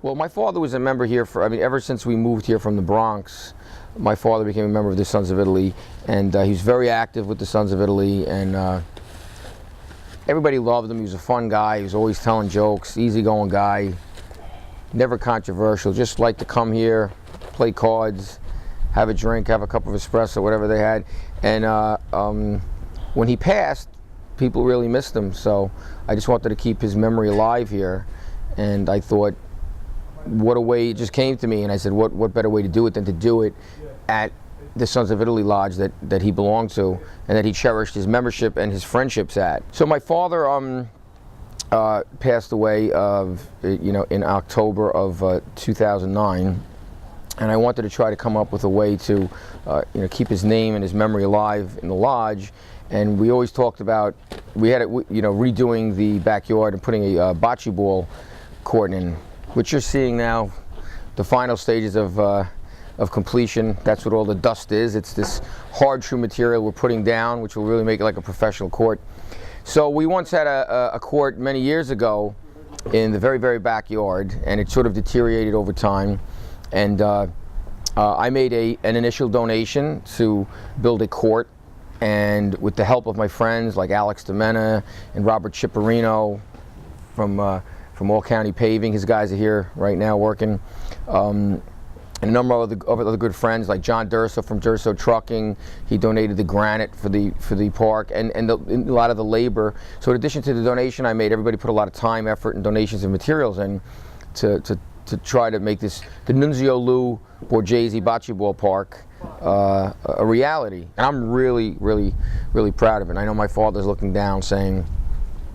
Well, my father was a member here for, ever since we moved here from the Bronx, my father became a member of the Sons of Italy, and he was very active with the Sons of Italy, and everybody loved him. He was a fun guy. He was always telling jokes, easygoing guy, never controversial, just liked to come here, play cards, have a drink, have a cup of espresso, whatever they had. And when he passed, people really missed him, so I just wanted to keep his memory alive here. And I thought, what a way, it just came to me, and I said, what better way to do it than to do it at the Sons of Italy Lodge that he belonged to, and that he cherished his membership and his friendships at. So my father passed away in October of 2009, and I wanted to try to come up with a way to keep his name and his memory alive in the lodge. And we always talked about, we had it, redoing the backyard and putting a bocce ball court in, which you're seeing now, the final stages of completion. That's what all the dust is. It's this hard true material we're putting down, which will really make it like a professional court. So we once had a court many years ago in the very, very backyard, and it sort of deteriorated over time. And I made an initial donation to build a court, and with the help of my friends like Alex DeMena and Robert Chipperino from All County Paving, his guys are here right now working, and a number of other good friends like John Durso from Durso Trucking. He donated the granite for the park and a lot of the labor. So in addition to the donation I made, everybody put a lot of time, effort, and donations and materials in to try to make this, the Nunzio Lou Borghese Bocce Ball Park, a reality. And I'm really, really, really proud of it. And I know my father's looking down saying,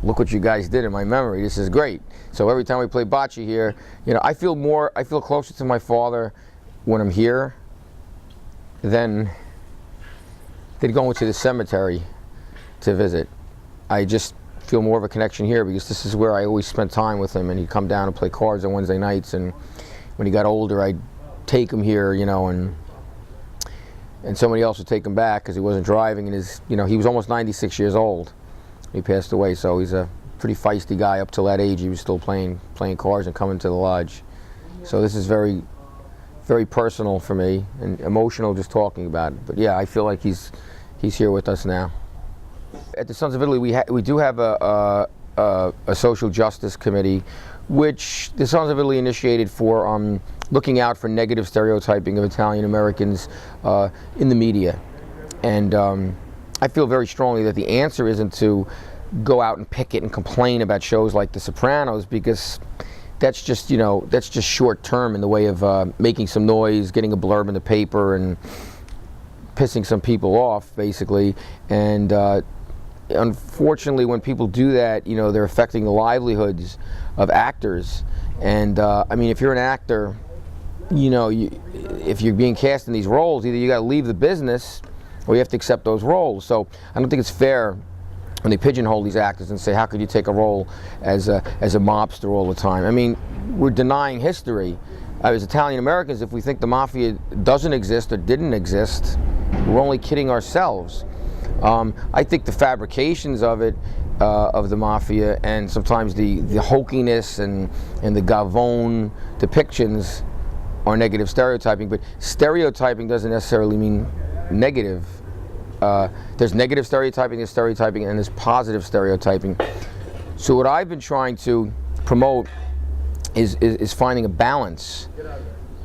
look what you guys did in my memory. This is great. So every time we play bocce here, I feel closer to my father when I'm here than going to the cemetery to visit. I just feel more of a connection here because this is where I always spent time with him, and he'd come down and play cards on Wednesday nights, and when he got older I'd take him here, and somebody else would take him back because he wasn't driving, and he was almost 96 years old. He passed away, so he's a pretty feisty guy. Up till that age he was still playing cards and coming to the lodge. So this is very, very personal for me and emotional just talking about it. But yeah, I feel like he's here with us now. At the Sons of Italy we do have a social justice committee, which the Sons of Italy initiated for looking out for negative stereotyping of Italian Americans in the media. And I feel very strongly that the answer isn't to go out and picket and complain about shows like The Sopranos, because that's just short term in the way of making some noise, getting a blurb in the paper, and pissing some people off, basically. And unfortunately, when people do that, they're affecting the livelihoods of actors. And if you're an actor, if you're being cast in these roles, either you got to leave the business or you have to accept those roles. So I don't think it's fair when they pigeonhole these actors and say, how could you take a role as a mobster all the time? We're denying history. As Italian Americans, if we think the mafia doesn't exist or didn't exist, we're only kidding ourselves. I think the fabrications of it, of the mafia, and sometimes the hokiness and the gavone depictions are negative stereotyping, but stereotyping doesn't necessarily mean negative. There's negative stereotyping, and there's positive stereotyping. So what I've been trying to promote is finding a balance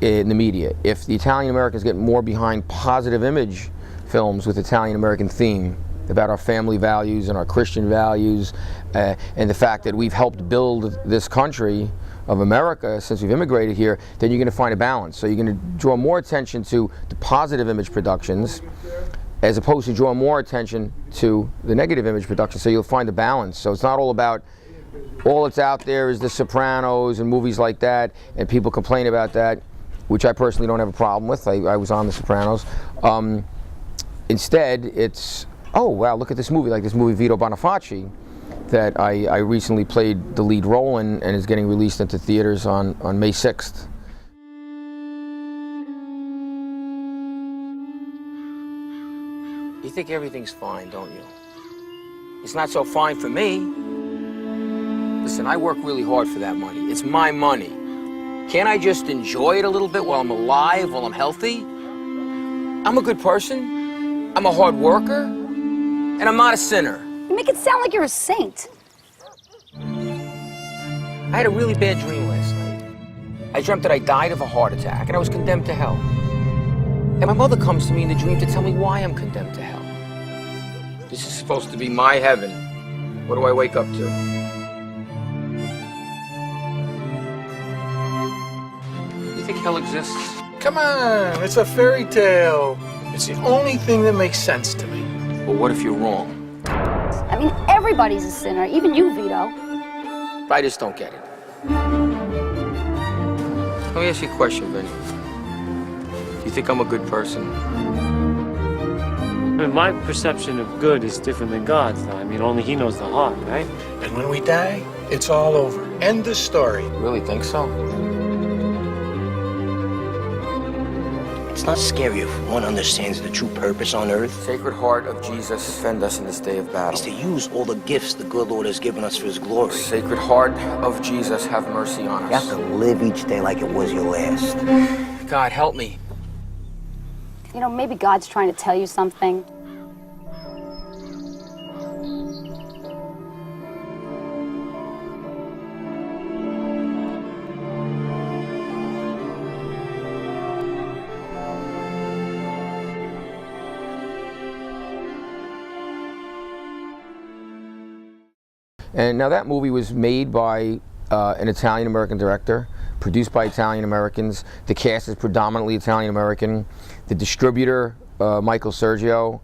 in the media. If the Italian Americans get more behind positive image films with Italian American theme about our family values and our Christian values, and the fact that we've helped build this country of America since we've immigrated here, then you're going to find a balance. So you're going to draw more attention to the positive image productions as opposed to draw more attention to the negative image productions. So you'll find a balance. So it's not all about, all that's out there is The Sopranos and movies like that, and people complain about that, which I personally don't have a problem with. I was on The Sopranos. Instead, it's, oh wow, look at this movie, like this movie Vito Bonafacci that I recently played the lead role in, and is getting released into theaters on May 6th. You think everything's fine, don't you? It's not so fine for me. Listen, I work really hard for that money. It's my money. Can't I just enjoy it a little bit while I'm alive, while I'm healthy? I'm a good person, I'm a hard worker, and I'm not a sinner. You make it sound like you're a saint. I had a really bad dream last night. I dreamt that I died of a heart attack and I was condemned to hell. And my mother comes to me in the dream to tell me why I'm condemned to hell. This is supposed to be my heaven. What do I wake up to? You think hell exists? Come on, it's a fairy tale. It's the only thing that makes sense to me. Well, what if you're wrong? I mean, everybody's a sinner, even you, Vito. I just don't get it. Let me ask you a question, Vinny. Do you think I'm a good person? I mean, my perception of good is different than God's, though. I mean, only He knows the heart, right? And when we die, it's all over. End the story. Really think so? It's not scary if one understands the true purpose on earth. Sacred Heart of Jesus, defend us in this day of battle. It's to use all the gifts the good Lord has given us for His glory. Sacred Heart of Jesus, have mercy on us. You have to live each day like it was your last. God, help me. You know, maybe God's trying to tell you something. And now that movie was made by an Italian-American director, produced by Italian-Americans. The cast is predominantly Italian-American. The distributor, Michael Sergio,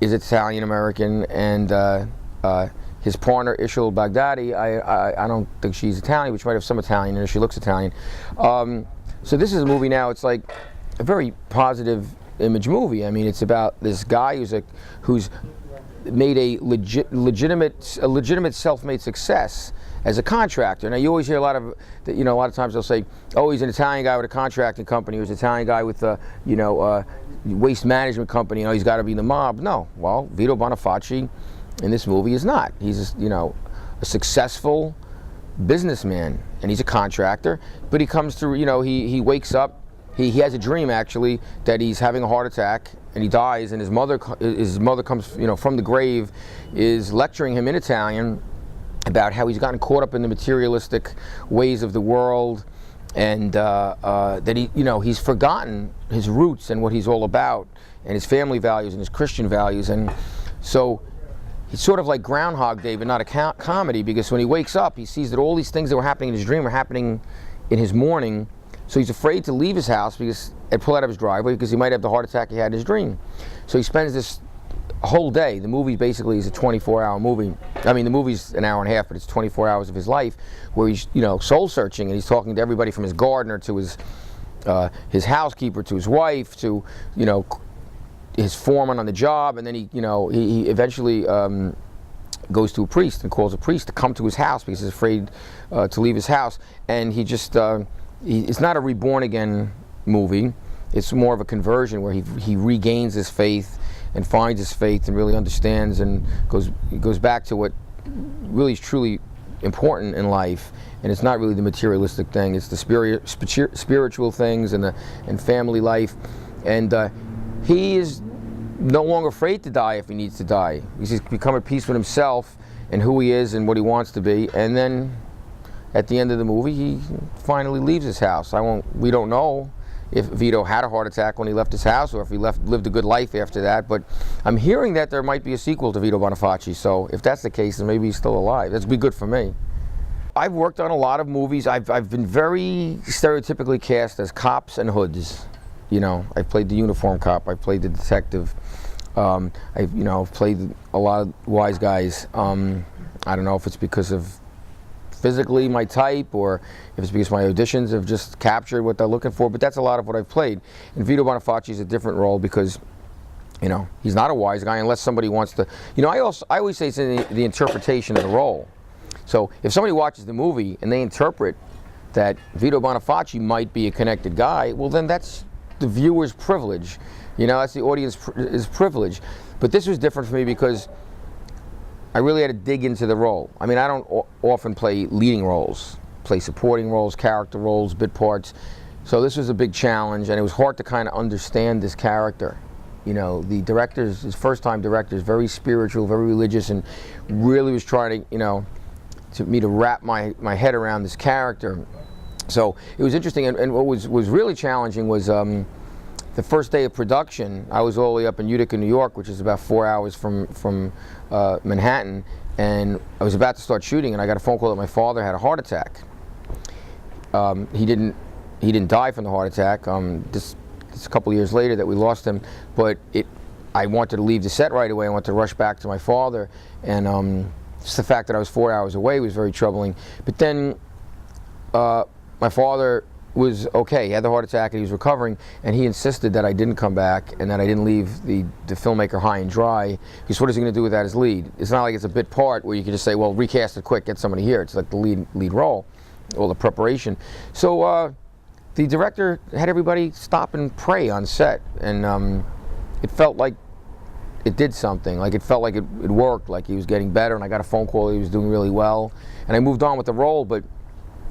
is Italian-American, and his partner, Ishil Baghdadi, I don't think she's Italian, but she might have some Italian in her. She looks Italian. So this is a movie now, it's like a very positive image movie. I mean, it's about this guy who's made a legitimate self-made success as a contractor. Now you always hear a lot of times they'll say, oh, he's an Italian guy with a contracting company, or he's an Italian guy with a waste management company, he's got to be in the mob. No, well, Vito Bonafacci in this movie is not. He's a successful businessman, and he's a contractor, but he comes through, he wakes up, he has a dream actually that he's having a heart attack and he dies, and his mother comes from the grave, is lecturing him in Italian about how he's gotten caught up in the materialistic ways of the world, and that he's forgotten his roots and what he's all about, and his family values and his Christian values. And so it's sort of like Groundhog Day, but not a comedy, because when he wakes up, he sees that all these things that were happening in his dream are happening in his morning. So he's afraid to leave his house and pull out of his driveway because he might have the heart attack he had in his dream. So he spends this whole day. The movie basically is a 24-hour movie. I mean, the movie's an hour and a half, but it's 24 hours of his life where he's, soul searching, and he's talking to everybody from his gardener to his housekeeper to his wife to, his foreman on the job, and then he eventually goes to a priest and calls a priest to come to his house because he's afraid to leave his house. And he just, it's not a reborn again movie. It's more of a conversion where he regains his faith and finds his faith and really understands and goes back to what really is truly important in life. And it's not really the materialistic thing. It's the spiritual things and family life. And he is no longer afraid to die if he needs to die. He's become at peace with himself and who he is and what he wants to be. And then at the end of the movie, he finally leaves his house. We don't know if Vito had a heart attack when he left his house or if he lived a good life after that, but I'm hearing that there might be a sequel to Vito Bonafacci, so if that's the case, then maybe he's still alive. That'd be good for me. I've worked on a lot of movies. I've been very stereotypically cast as cops and hoods. I've played the uniform cop, I've played the detective, I've played a lot of wise guys. I don't know if it's because of physically my type or if it's because my auditions have just captured what they're looking for, but that's a lot of what I've played. And Vito Bonafacci is a different role because, he's not a wise guy unless somebody wants to, I always say it's in the interpretation of the role. So if somebody watches the movie and they interpret that Vito Bonafacci might be a connected guy, well then that's the viewer's privilege. That's the audience's privilege. But this was different for me because I really had to dig into the role. I mean, I don't often play leading roles. play supporting roles, character roles, bit parts. So this was a big challenge, and it was hard to kind of understand this character. You know, the director's, his first-time director, is very spiritual, very religious, and really was trying to, you know, to wrap my head around this character. So it was interesting, and what was really challenging was the first day of production. I was all the way up in Utica, New York, which is about 4 hours from Manhattan, and I was about to start shooting, and I got a phone call that my father had a heart attack. He didn't die from the heart attack. It's a couple of years later that we lost him, but I wanted to leave the set right away. I wanted to rush back to my father, and just the fact that I was 4 hours away was very troubling. But then my father was okay. He had the heart attack and he was recovering, and he insisted that I didn't come back and that I didn't leave the filmmaker high and dry, because what is he going to do with that as lead? It's not like it's a bit part where you can just say, well, recast it quick, get somebody here. It's like the lead role, all the preparation. So the director had everybody stop and pray on set, and it felt like it did something. Like it felt like it worked, like he was getting better, and I got a phone call he was doing really well, and I moved on with the role. But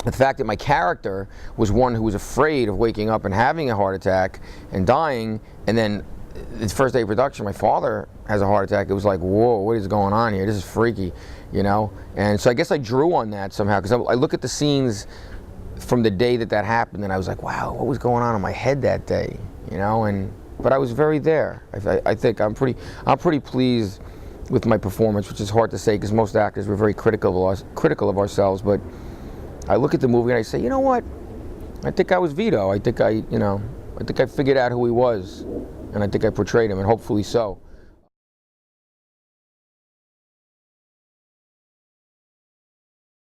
the fact that my character was one who was afraid of waking up and having a heart attack and dying, and then his first day of production, my father has a heart attack, it was like, whoa, what is going on here? This is freaky, you know? And so I guess I drew on that somehow, because I look at the scenes from the day that happened, and I was like, wow, what was going on in my head that day, you know? But I was very there. I think I'm pretty pleased with my performance, which is hard to say because most actors were very critical of ourselves. But I look at the movie and I say, you know what? I think I was Vito. I think I figured out who he was, and I think I portrayed him, and hopefully so.